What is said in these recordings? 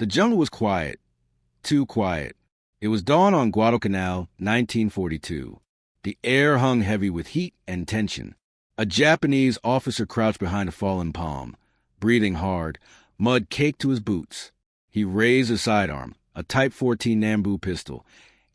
The jungle was quiet, too quiet. It was dawn on Guadalcanal, 1942. The air hung heavy with heat and tension. A Japanese officer crouched behind a fallen palm, breathing hard, mud caked to his boots. He raised a sidearm, a Type 14 Nambu pistol,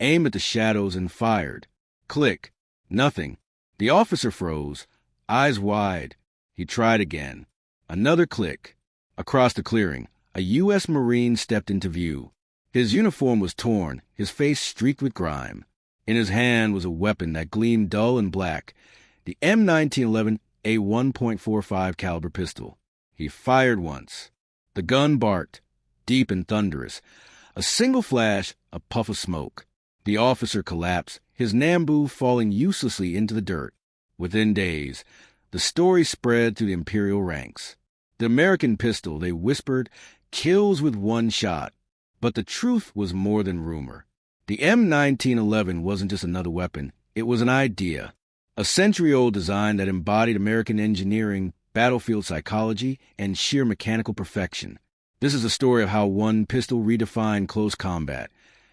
aimed at the shadows and fired. Click. Nothing. The officer froze, eyes wide. He tried again. Another click. Across the clearing, a U.S. Marine stepped into view. His uniform was torn, his face streaked with grime. In his hand was a weapon that gleamed dull and black, the M1911 a 1.45 caliber pistol. He fired once. The gun barked, deep and thunderous. A single flash, a puff of smoke. The officer collapsed, his Nambu falling uselessly into the dirt. Within days, the story spread through the Imperial ranks. The American pistol, they whispered, kills with one shot. But the truth was more than rumor. The M1911 wasn't just another weapon. It was an idea. A century-old design that embodied American engineering, battlefield psychology, and sheer mechanical perfection. This is a story of how one pistol redefined close combat,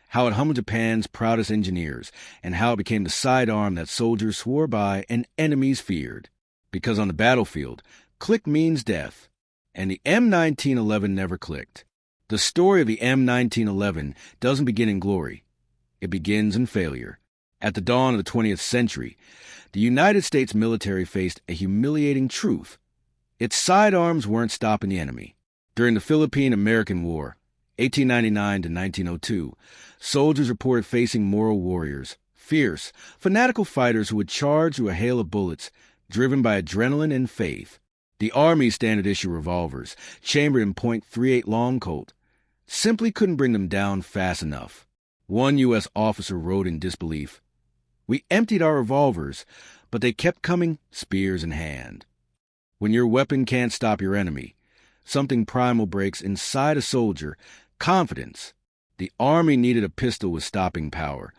how it humbled Japan's proudest engineers, and how it became the sidearm that soldiers swore by and enemies feared. Because on the battlefield, click means death, and the M1911 never clicked. The story of the M1911 doesn't begin in glory. It begins in failure. At the dawn of the 20th century, the United States military faced a humiliating truth. Its sidearms weren't stopping the enemy. During the Philippine-American War, 1899 to 1902, soldiers reported facing moral warriors, fierce, fanatical fighters who would charge through a hail of bullets, driven by adrenaline and faith. The Army's standard-issue revolvers, chambered in .38 long Colt, simply couldn't bring them down fast enough. One U.S. officer wrote in disbelief, "We emptied our revolvers, but they kept coming, spears in hand." When your weapon can't stop your enemy, something primal breaks inside a soldier, confidence. The Army needed a pistol with stopping power,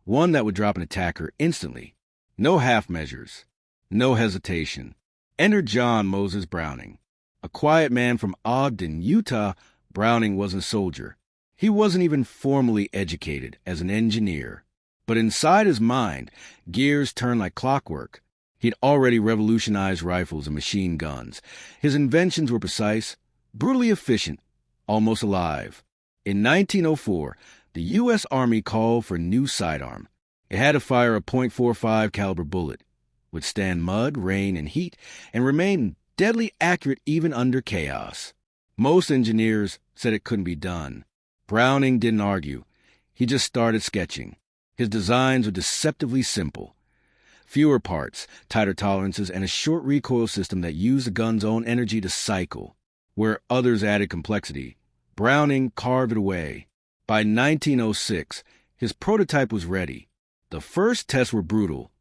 one that would drop an attacker instantly. No half measures, no hesitation. Enter John Moses Browning. A quiet man from Ogden, Utah, Browning wasn't a soldier. He wasn't even formally educated as an engineer. But inside his mind, gears turned like clockwork. He'd already revolutionized rifles and machine guns. His inventions were precise, brutally efficient, almost alive. In 1904, the U.S. Army called for a new sidearm. It had to fire a .45 caliber bullet, withstand mud, rain, and heat, and remain deadly accurate even under chaos. Most engineers said it couldn't be done. Browning didn't argue. He just started sketching. His designs were deceptively simple. Fewer parts, tighter tolerances, and a short recoil system that used the gun's own energy to cycle. Where others added complexity, Browning carved it away. By 1906, his prototype was ready. The first tests were brutal.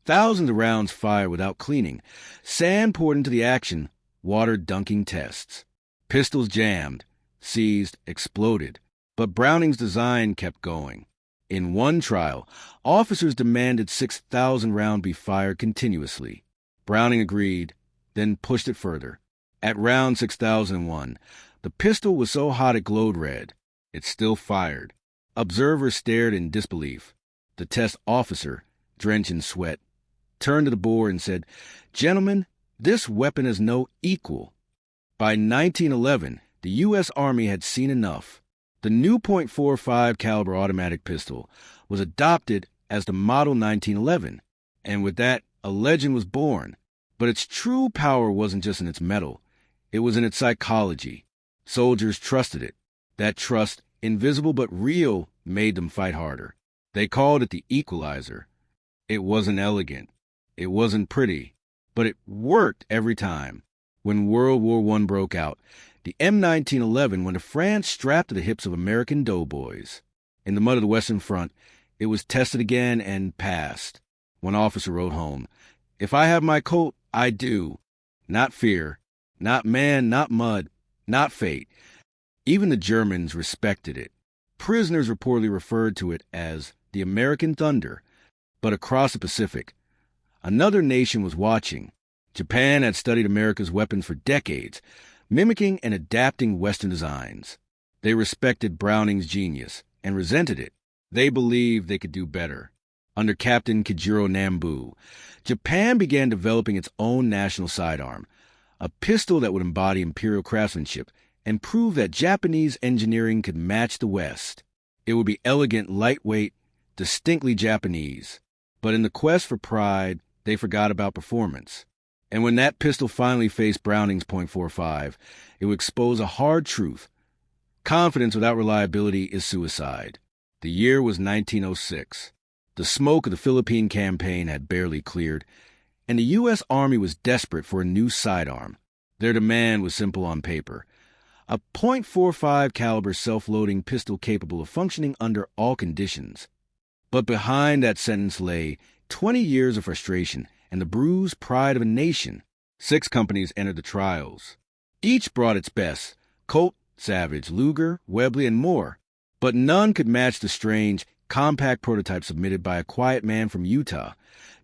Thousands of rounds fired without cleaning, sand poured into the action, water dunking tests. Pistols jammed, seized, exploded. But Browning's design kept going. In one trial, officers demanded 6,000 rounds be fired continuously. Browning agreed, then pushed it further. At round 6001, the pistol was so hot it glowed red. It still fired. Observers stared in disbelief. The test officer, drenched in sweat, turned to the board and said, "Gentlemen, this weapon has no equal." By 1911, the U.S. Army had seen enough. The new .45 caliber automatic pistol was adopted as the Model 1911, and with that, a legend was born. But its true power wasn't just in its metal. It was in its psychology. Soldiers trusted it. That trust, invisible but real, made them fight harder. They called it the equalizer. It wasn't elegant. It wasn't pretty. But it worked every time. When World War I broke out, the M1911 went to France strapped to the hips of American doughboys. In the mud of the Western Front, it was tested again and passed. One officer wrote home, "If I have my Colt, I do. Not fear. Not man, not mud, not fate." Even the Germans respected it. Prisoners reportedly referred to it as the American Thunder. But across the Pacific, another nation was watching. Japan had studied America's weapons for decades, mimicking and adapting Western designs. They respected Browning's genius and resented it. They believed they could do better. Under Captain Kajiro Nambu, Japan began developing its own national sidearm, a pistol that would embody imperial craftsmanship and prove that Japanese engineering could match the West. It would be elegant, lightweight, distinctly Japanese. But in the quest for pride, they forgot about performance. And when that pistol finally faced Browning's .45, it would expose a hard truth. Confidence without reliability is suicide. The year was 1906. The smoke of the Philippine campaign had barely cleared, and the U.S. Army was desperate for a new sidearm. Their demand was simple on paper: a .45 caliber self-loading pistol capable of functioning under all conditions. But behind that sentence lay 20 years of frustration and the bruised pride of a nation. 6 companies entered the trials. Each brought its best: Colt, Savage, Luger, Webley, and more. But none could match the strange, compact prototype submitted by a quiet man from Utah,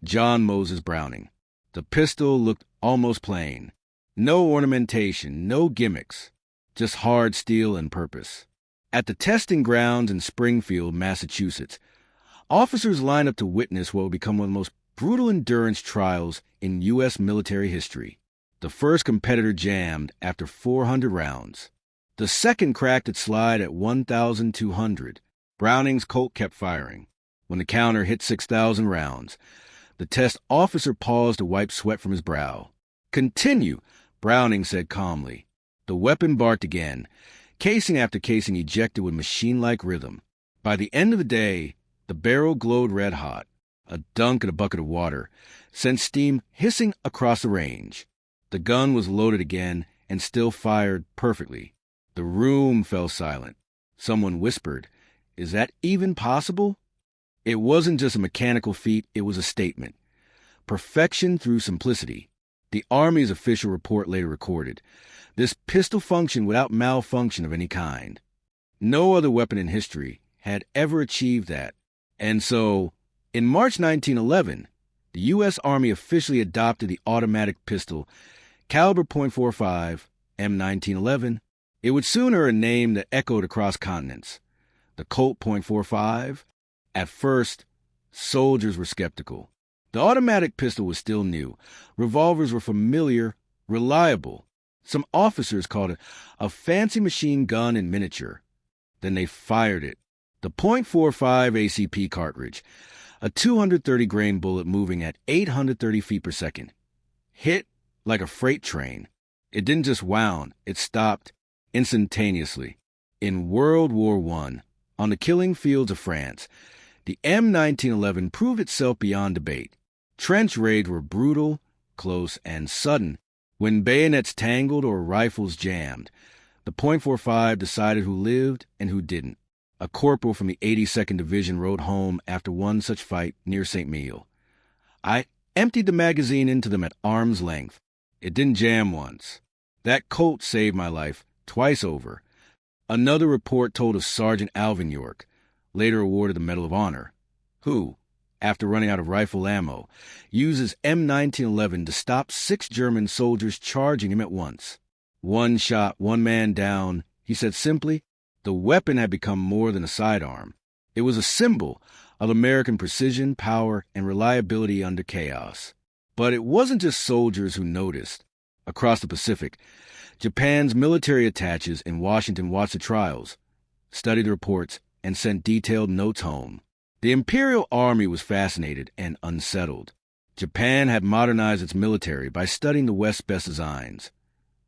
John Moses Browning. The pistol looked almost plain. No ornamentation, no gimmicks, just hard steel and purpose. At the testing grounds in Springfield, Massachusetts, officers lined up to witness what would become one of the most brutal endurance trials in U.S. military history. The first competitor jammed after 400 rounds. The second cracked its slide at 1,200. Browning's Colt kept firing. When the counter hit 6,000 rounds, the test officer paused to wipe sweat from his brow. "Continue," Browning said calmly. The weapon barked again, casing after casing ejected with machine-like rhythm. By the end of the day, the barrel glowed red-hot. A dunk in a bucket of water sent steam hissing across the range. The gun was loaded again and still fired perfectly. The room fell silent. Someone whispered, "Is that even possible?" It wasn't just a mechanical feat, it was a statement. Perfection through simplicity. The Army's official report later recorded, "This pistol functioned without malfunction of any kind." No other weapon in history had ever achieved that. And so, in March 1911, the U.S. Army officially adopted the automatic pistol, caliber .45, M1911. It would soon earn a name that echoed across continents. The Colt .45. At first, soldiers were skeptical. The automatic pistol was still new. Revolvers were familiar, reliable. Some officers called it a fancy machine gun in miniature. Then they fired it. The .45 ACP cartridge, a 230-grain bullet moving at 830 feet per second, hit like a freight train. It didn't just wound, it stopped instantaneously. In World War I, on the killing fields of France, the M1911 proved itself beyond debate. Trench raids were brutal, close, and sudden. When bayonets tangled or rifles jammed, the .45 decided who lived and who didn't. A corporal from the 82nd Division wrote home after one such fight near St. Mihiel, "I emptied the magazine into them at arm's length. It didn't jam once. That Colt saved my life twice over." Another report told of Sergeant Alvin York, later awarded the Medal of Honor, who, after running out of rifle ammo, used his M1911 to stop 6 German soldiers charging him at once. "One shot, one man down," he said simply. The weapon had become more than a sidearm. It was a symbol of American precision, power, and reliability under chaos. But it wasn't just soldiers who noticed. Across the Pacific, Japan's military attaches in Washington watched the trials, studied the reports, and sent detailed notes home. The Imperial Army was fascinated and unsettled. Japan had modernized its military by studying the West's best designs: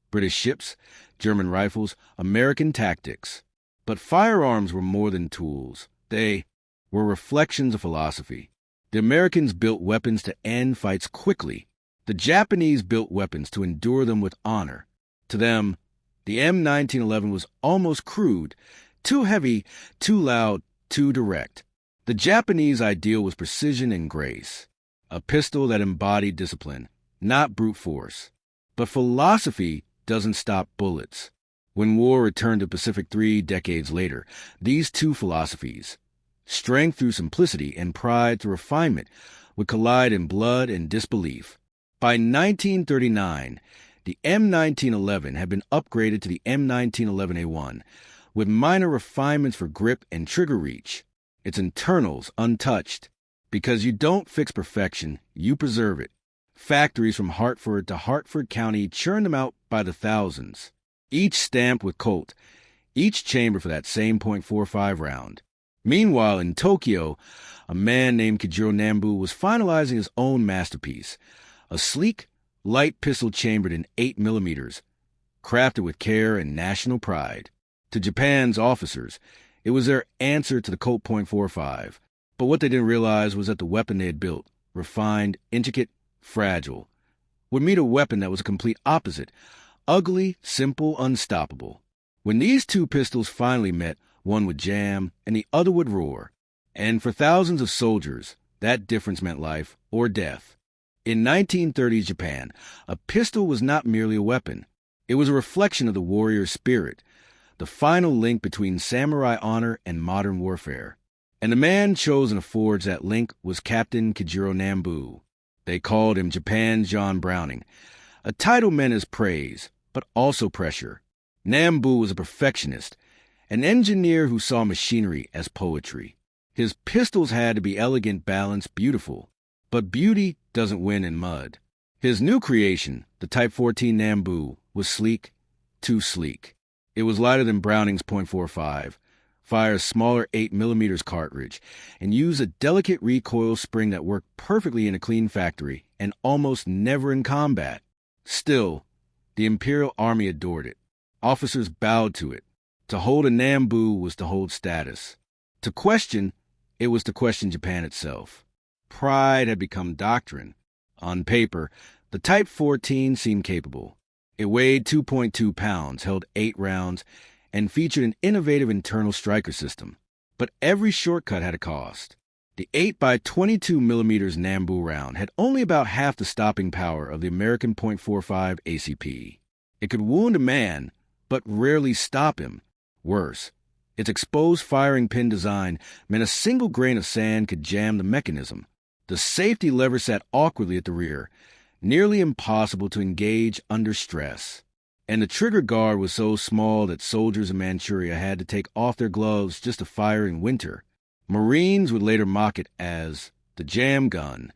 British ships, German rifles, American tactics. But firearms were more than tools. They were reflections of philosophy. The Americans built weapons to end fights quickly. The Japanese built weapons to endure them with honor. To them, the M1911 was almost crude, too heavy, too loud, too direct. The Japanese ideal was precision and grace, a pistol that embodied discipline, not brute force. But philosophy doesn't stop bullets. When war returned to Pacific 3 decades later, these two philosophies, strength through simplicity and pride through refinement, would collide in blood and disbelief. By 1939, the M1911 had been upgraded to the M1911A1, with minor refinements for grip and trigger reach. Its internals untouched. Because you don't fix perfection, you preserve it. Factories from Hartford to Hartford County churn them out by the thousands, each stamped with Colt, each chamber for that same .45 round. Meanwhile, in Tokyo, a man named Kajiro Nambu was finalizing his own masterpiece, a sleek, light pistol chambered in 8mm, crafted with care and national pride. To Japan's officers, it was their answer to the Colt .45, but what they didn't realize was that the weapon they had built, refined, intricate, fragile, would meet a weapon that was a complete opposite, ugly, simple, unstoppable. When these two pistols finally met, one would jam and the other would roar. And for thousands of soldiers, that difference meant life or death. In 1930s Japan, a pistol was not merely a weapon. It was a reflection of the warrior spirit, the final link between samurai honor and modern warfare. And the man chosen to forge that link was Captain Kajiro Nambu. They called him Japan's John Browning. A title meant as praise, but also pressure. Nambu was a perfectionist, an engineer who saw machinery as poetry. His pistols had to be elegant, balanced, beautiful. But beauty doesn't win in mud. His new creation, the Type 14 Nambu, was sleek, too sleek. It was lighter than Browning's .45, fired a smaller 8mm cartridge, and used a delicate recoil spring that worked perfectly in a clean factory and almost never in combat. Still, the Imperial Army adored it. Officers bowed to it. To hold a Nambu was to hold status. To question, it was to question Japan itself. Pride had become doctrine. On paper, the Type 14 seemed capable. It weighed 2.2 pounds, held 8 rounds, and featured an innovative internal striker system. But every shortcut had a cost. The 8x22mm Nambu round had only about half the stopping power of the American .45 ACP. It could wound a man, but rarely stop him. Worse, its exposed firing pin design meant a single grain of sand could jam the mechanism. The safety lever sat awkwardly at the rear, nearly impossible to engage under stress. And the trigger guard was so small that soldiers in Manchuria had to take off their gloves just to fire in winter. Marines would later mock it as the jam gun.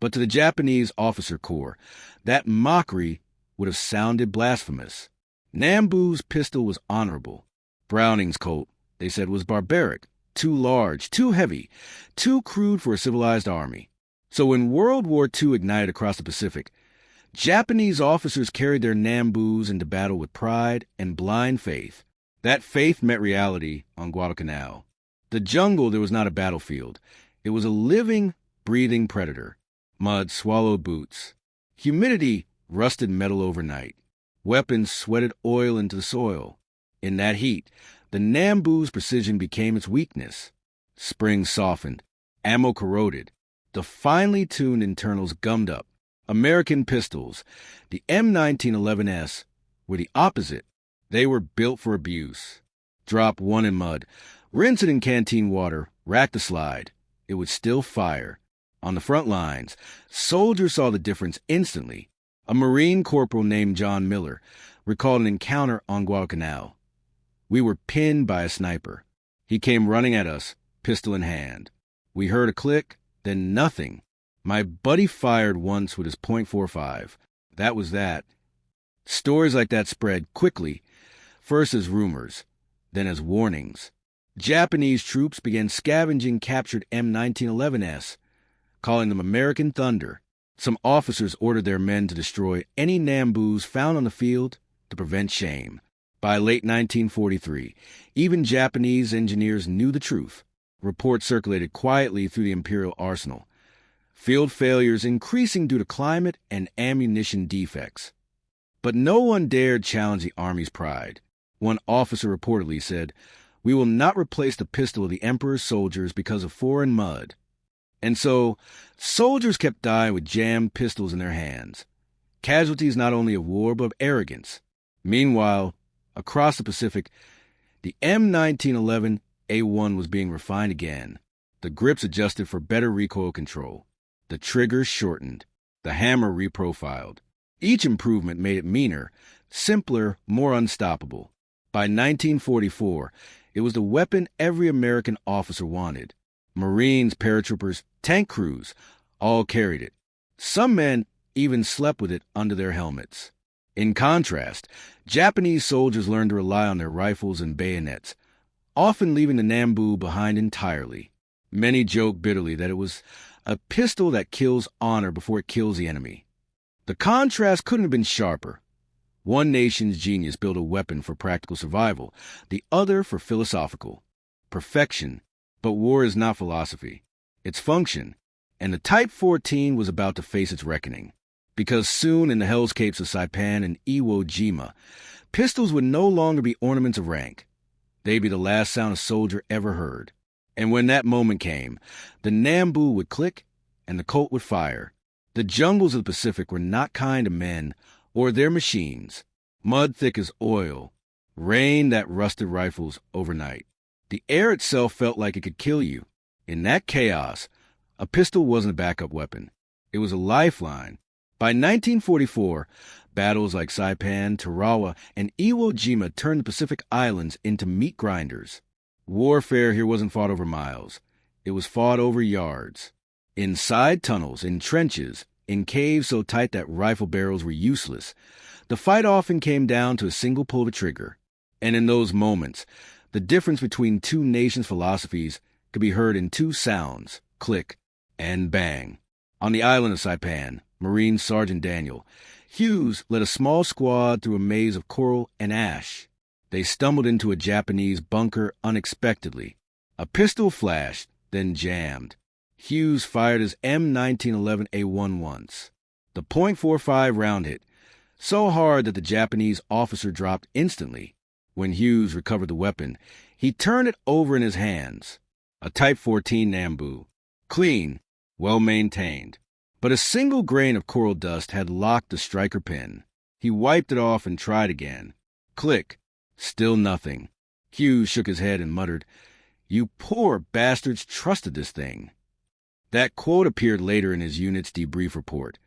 But to the Japanese officer corps, that mockery would have sounded blasphemous. Nambu's pistol was honorable. Browning's Colt, they said, was barbaric, too large, too heavy, too crude for a civilized army. So when World War II ignited across the Pacific, Japanese officers carried their Nambus into battle with pride and blind faith. That faith met reality on Guadalcanal. The jungle, there was not a battlefield. It was a living, breathing predator. Mud swallowed boots. Humidity rusted metal overnight. Weapons sweated oil into the soil. In that heat, the Nambu's precision became its weakness. Springs softened. Ammo corroded. The finely tuned internals gummed up. American pistols, the M1911S, were the opposite. They were built for abuse. Drop one in mud, rinse it in canteen water, rack the slide. It would still fire. On the front lines, soldiers saw the difference instantly. A Marine corporal named John Miller recalled an encounter on Guadalcanal. We were pinned by a sniper. He came running at us, pistol in hand. We heard a click, then nothing. My buddy fired once with his .45. That was that. Stories like that spread quickly, first as rumors, then as warnings. Japanese troops began scavenging captured M1911S, calling them American Thunder. Some officers ordered their men to destroy any Nambus found on the field to prevent shame. By late 1943, even Japanese engineers knew the truth. Reports circulated quietly through the Imperial arsenal. Field failures increasing due to climate and ammunition defects. But no one dared challenge the Army's pride. One officer reportedly said, "We will not replace the pistol of the Emperor's soldiers because of foreign mud." And so, soldiers kept dying with jammed pistols in their hands. Casualties not only of war, but of arrogance. Meanwhile, across the Pacific, the M1911A1 was being refined again. The grips adjusted for better recoil control. The triggers shortened. The hammer reprofiled. Each improvement made it meaner, simpler, more unstoppable. By 1944, it was the weapon every American officer wanted. Marines, paratroopers, tank crews all carried it. Some men even slept with it under their helmets. In contrast, Japanese soldiers learned to rely on their rifles and bayonets, often leaving the Nambu behind entirely. Many joke bitterly that it was a pistol that kills honor before it kills the enemy. The contrast couldn't have been sharper. One nation's genius built a weapon for practical survival, the other for philosophical perfection. But war is not philosophy. It's function. And the Type 14 was about to face its reckoning. Because soon in the hellscapes of Saipan and Iwo Jima, pistols would no longer be ornaments of rank. They'd be the last sound a soldier ever heard. And when that moment came, the Nambu would click and the Colt would fire. The jungles of the Pacific were not kind to men or their machines. Mud thick as oil, rain that rusted rifles overnight. The air itself felt like it could kill you. In that chaos, a pistol wasn't a backup weapon. It was a lifeline. By 1944, battles like Saipan, Tarawa, and Iwo Jima turned the Pacific Islands into meat grinders. Warfare here wasn't fought over miles. It was fought over yards. In side tunnels, in trenches, in caves so tight that rifle barrels were useless. The fight often came down to a single pull of a trigger. And in those moments, the difference between two nations' philosophies could be heard in two sounds, click and bang. On the island of Saipan, Marine Sergeant Daniel Hughes led a small squad through a maze of coral and ash. They stumbled into a Japanese bunker unexpectedly. A pistol flashed, then jammed. Hughes fired his M1911A1 once. The .45 round hit, so hard that the Japanese officer dropped instantly. When Hughes recovered the weapon, he turned it over in his hands. A Type 14 Nambu. Clean, well-maintained. But a single grain of coral dust had locked the striker pin. He wiped it off and tried again. Click. Still nothing. Hughes shook his head and muttered, "You poor bastards trusted this thing." That quote appeared later in his unit's debrief report,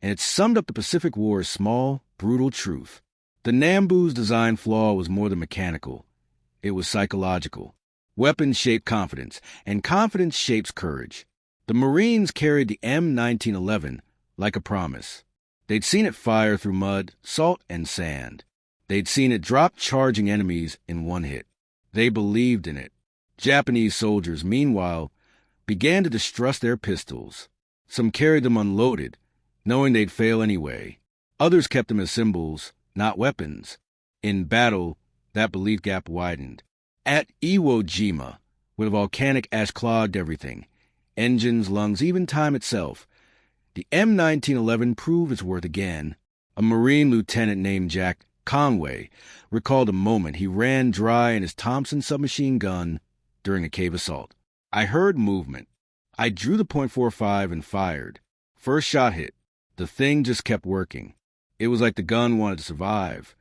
and it summed up the Pacific War's small, brutal truth. The Nambu's design flaw was more than mechanical. It was psychological. Weapons shape confidence, and confidence shapes courage. The Marines carried the M1911 like a promise. They'd seen it fire through mud, salt, and sand. They'd seen it drop charging enemies in one hit. They believed in it. Japanese soldiers, meanwhile, began to distrust their pistols. Some carried them unloaded, knowing they'd fail anyway. Others kept them as symbols, not weapons. In battle, that belief gap widened. At Iwo Jima, where the volcanic ash clogged everything, engines, lungs, even time itself, the M1911 proved its worth again. A Marine lieutenant named Jack Conway recalled a moment he ran dry in his Thompson submachine gun during a cave assault. I heard movement. I drew the .45 and fired. First shot hit. The thing just kept working. It was like the gun wanted to survive.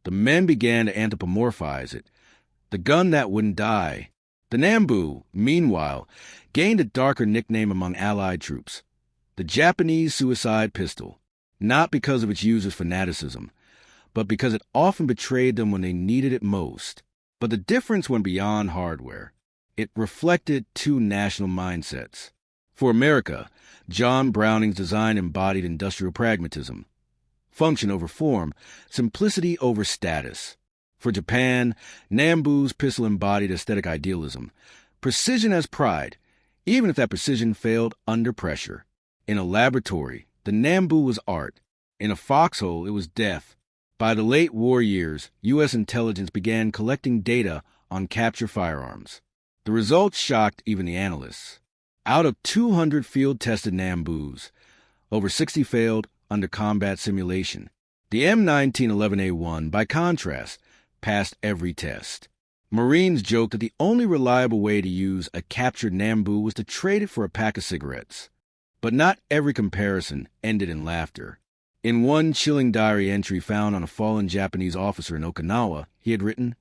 The men began to anthropomorphize it. The gun that wouldn't die. The Nambu, meanwhile, gained a darker nickname among Allied troops. The Japanese suicide pistol. Not because of its user's fanaticism, but because it often betrayed them when they needed it most. But the difference went beyond hardware. It reflected two national mindsets. For America, John Browning's design embodied industrial pragmatism. Function over form, simplicity over status. For Japan, Nambu's pistol embodied aesthetic idealism. Precision as pride, even if that precision failed under pressure. In a laboratory, the Nambu was art. In a foxhole, it was death. By the late war years, U.S. intelligence began collecting data on capture firearms. The results shocked even the analysts. Out of 200 field-tested Nambus, over 60 failed under combat simulation. The M1911A1, by contrast, passed every test. Marines joked that the only reliable way to use a captured Nambu was to trade it for a pack of cigarettes. But not every comparison ended in laughter. In one chilling diary entry found on a fallen Japanese officer in Okinawa, he had written,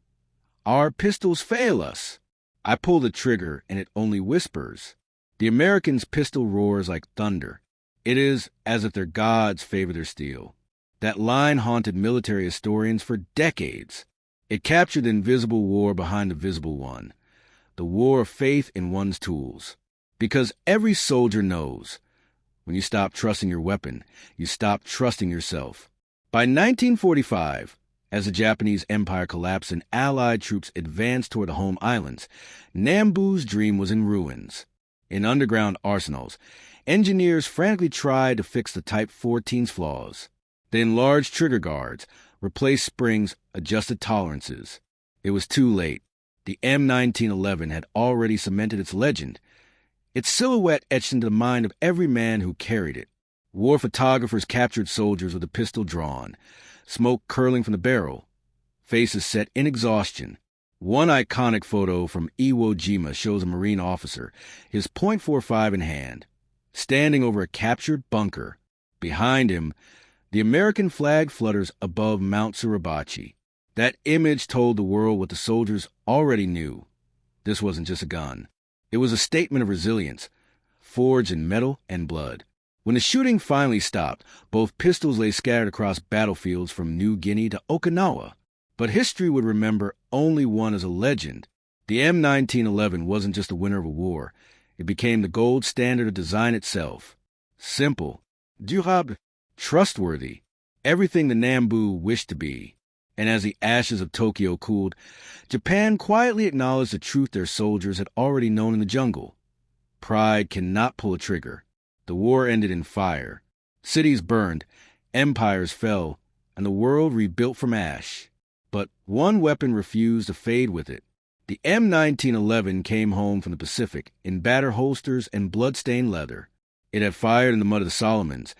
"Our pistols fail us. I pull the trigger and it only whispers. The Americans' pistol roars like thunder. It is as if their gods favor their steel." That line haunted military historians for decades. It captured the invisible war behind the visible one, the war of faith in one's tools. Because every soldier knows, when you stop trusting your weapon, you stop trusting yourself. By 1945, as the Japanese Empire collapsed and Allied troops advanced toward the home islands, Nambu's dream was in ruins. In underground arsenals, engineers frantically tried to fix the Type 14's flaws. They enlarged trigger guards, replaced springs, adjusted tolerances. It was too late. The M1911 had already cemented its legend, its silhouette etched into the mind of every man who carried it. War photographers captured soldiers with a pistol drawn, smoke curling from the barrel, faces set in exhaustion. One iconic photo from Iwo Jima shows a Marine officer, his .45 in hand, standing over a captured bunker. Behind him, the American flag flutters above Mount Suribachi. That image told the world what the soldiers already knew. This wasn't just a gun. It was a statement of resilience, forged in metal and blood. When the shooting finally stopped, both pistols lay scattered across battlefields from New Guinea to Okinawa. But history would remember only one as a legend. The M1911 wasn't just the winner of a war. It became the gold standard of design itself. Simple, durable, trustworthy, everything the Nambu wished to be. And as the ashes of Tokyo cooled, Japan quietly acknowledged the truth their soldiers had already known in the jungle. Pride cannot pull a trigger. The war ended in fire. Cities burned, empires fell, and the world rebuilt from ash. But one weapon refused to fade with it. The M1911 came home from the Pacific in battered holsters and blood-stained leather. It had fired in the mud of the Solomons,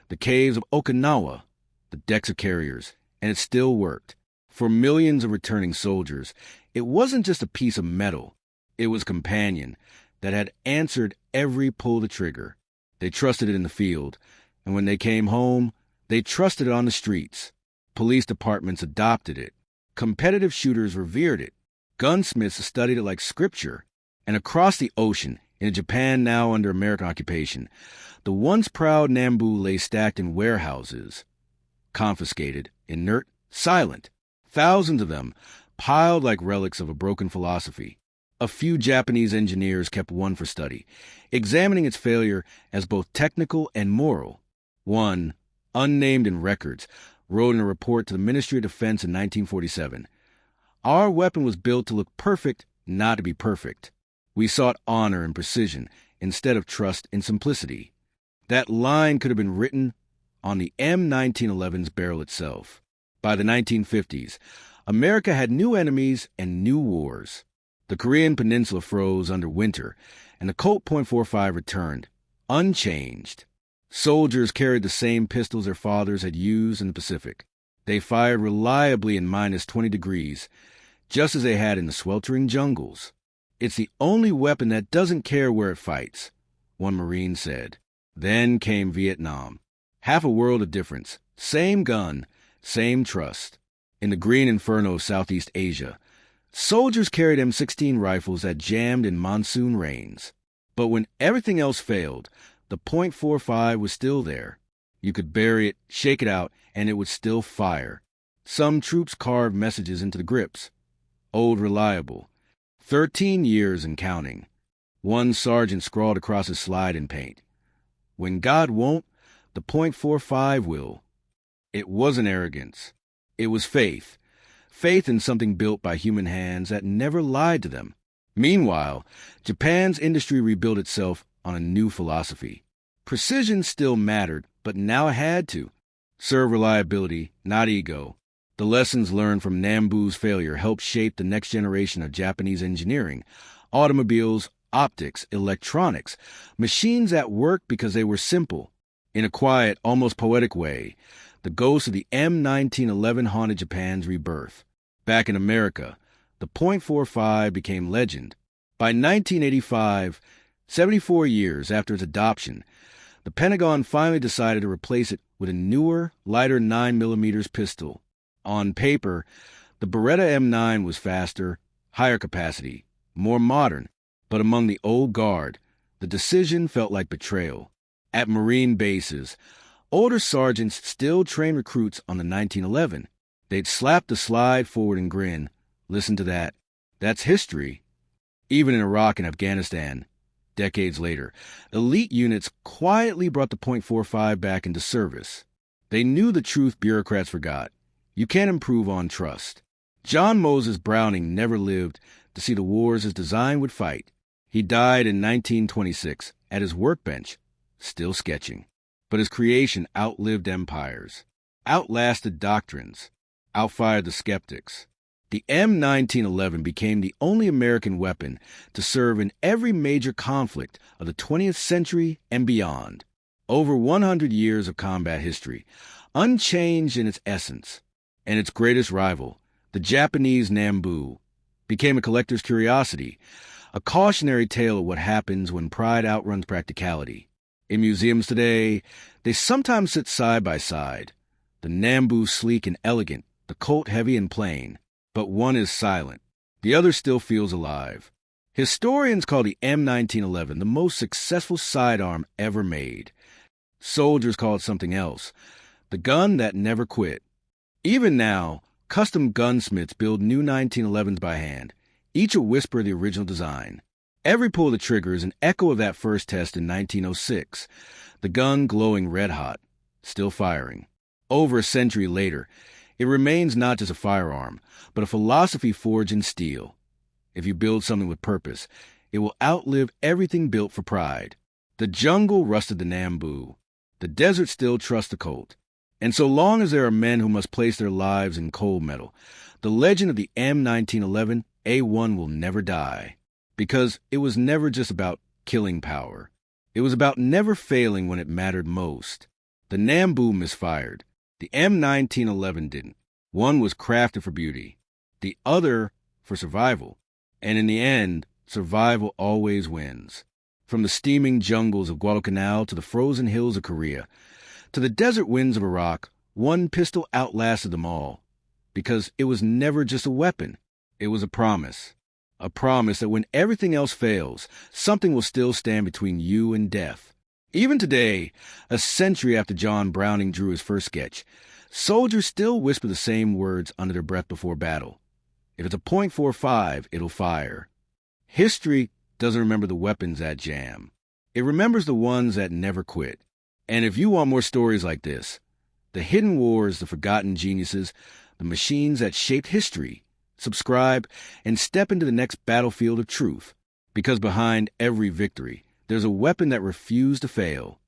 the caves of Okinawa, the decks of carriers, and it still worked. For millions of returning soldiers, it wasn't just a piece of metal. It was a companion that had answered every pull of the trigger. They trusted it in the field, and when they came home, they trusted it on the streets. Police departments adopted it. Competitive shooters revered it. Gunsmiths studied it like scripture. And across the ocean, in a Japan now under American occupation, the once proud Nambu lay stacked in warehouses, confiscated, inert, silent. Thousands of them, piled like relics of a broken philosophy. A few Japanese engineers kept one for study, examining its failure as both technical and moral. One, unnamed in records, wrote in a report to the Ministry of Defense in 1947, "Our weapon was built to look perfect, not to be perfect. We sought honor and precision instead of trust and simplicity." That line could have been written on the M1911's barrel itself. By the 1950s, America had new enemies and new wars. The Korean Peninsula froze under winter, and the Colt .45 returned, unchanged. Soldiers carried the same pistols their fathers had used in the Pacific. They fired reliably in minus 20 degrees, just as they had in the sweltering jungles. "It's the only weapon that doesn't care where it fights," one Marine said. Then came Vietnam. Half a world of difference. Same gun, same trust. In the green inferno of Southeast Asia, soldiers carried M16 rifles that jammed in monsoon rains. But when everything else failed, the .45 was still there. You could bury it, shake it out, and it would still fire. Some troops carved messages into the grips. Old Reliable. 13 years and counting. One sergeant scrawled across his slide in paint, "When God won't, the .45 will." It wasn't arrogance. It was faith. Faith in something built by human hands that never lied to them. Meanwhile, Japan's industry rebuilt itself on a new philosophy. Precision still mattered, but now it had to. Serve reliability, not ego. The lessons learned from Nambu's failure helped shape the next generation of Japanese engineering. Automobiles, optics, electronics, machines that worked because they were simple. In a quiet, almost poetic way, the ghost of the M1911 haunted Japan's rebirth. Back in America, the .45 became legend. By 1985, 74 years after its adoption, the Pentagon finally decided to replace it with a newer, lighter 9mm pistol. On paper, the Beretta M9 was faster, higher capacity, more modern, but among the old guard, the decision felt like betrayal. At Marine bases, older sergeants still trained recruits on the 1911. They'd slap the slide forward and grin. Listen to that. That's history. Even in Iraq and Afghanistan, decades later, elite units quietly brought the .45 back into service. They knew the truth bureaucrats forgot. You can't improve on trust. John Moses Browning never lived to see the wars his design would fight. He died in 1926 at his workbench, still sketching. But his creation outlived empires, outlasted doctrines, outfired the skeptics. The M1911 became the only American weapon to serve in every major conflict of the 20th century and beyond. Over 100 years of combat history, unchanged in its essence. And its greatest rival, the Japanese Nambu, became a collector's curiosity, a cautionary tale of what happens when pride outruns practicality. In museums today, they sometimes sit side by side. The Nambu sleek and elegant, the Colt heavy and plain. But one is silent. The other still feels alive. Historians call the M1911 the most successful sidearm ever made. Soldiers call it something else, the gun that never quit. Even now, custom gunsmiths build new 1911s by hand, each a whisper of the original design. Every pull of the trigger is an echo of that first test in 1906, the gun glowing red-hot, still firing. Over a century later, it remains not just a firearm, but a philosophy forged in steel. If you build something with purpose, it will outlive everything built for pride. The jungle rusted the Nambu. The desert still trusts the Colt. And so long as there are men who must place their lives in cold metal, the legend of the M1911 A1 will never die. Because it was never just about killing power. It was about never failing when it mattered most. The Nambu misfired. The M1911 didn't. One was crafted for beauty, the other for survival. And in the end, survival always wins. From the steaming jungles of Guadalcanal to the frozen hills of Korea, to the desert winds of Iraq, one pistol outlasted them all. Because it was never just a weapon. It was a promise. A promise that when everything else fails, something will still stand between you and death. Even today, a century after John Browning drew his first sketch, soldiers still whisper the same words under their breath before battle. If it's a .45, it'll fire. History doesn't remember the weapons that jam. It remembers the ones that never quit. And if you want more stories like this, the hidden wars, the forgotten geniuses, the machines that shaped history, subscribe and step into the next battlefield of truth. Because behind every victory, there's a weapon that refused to fail.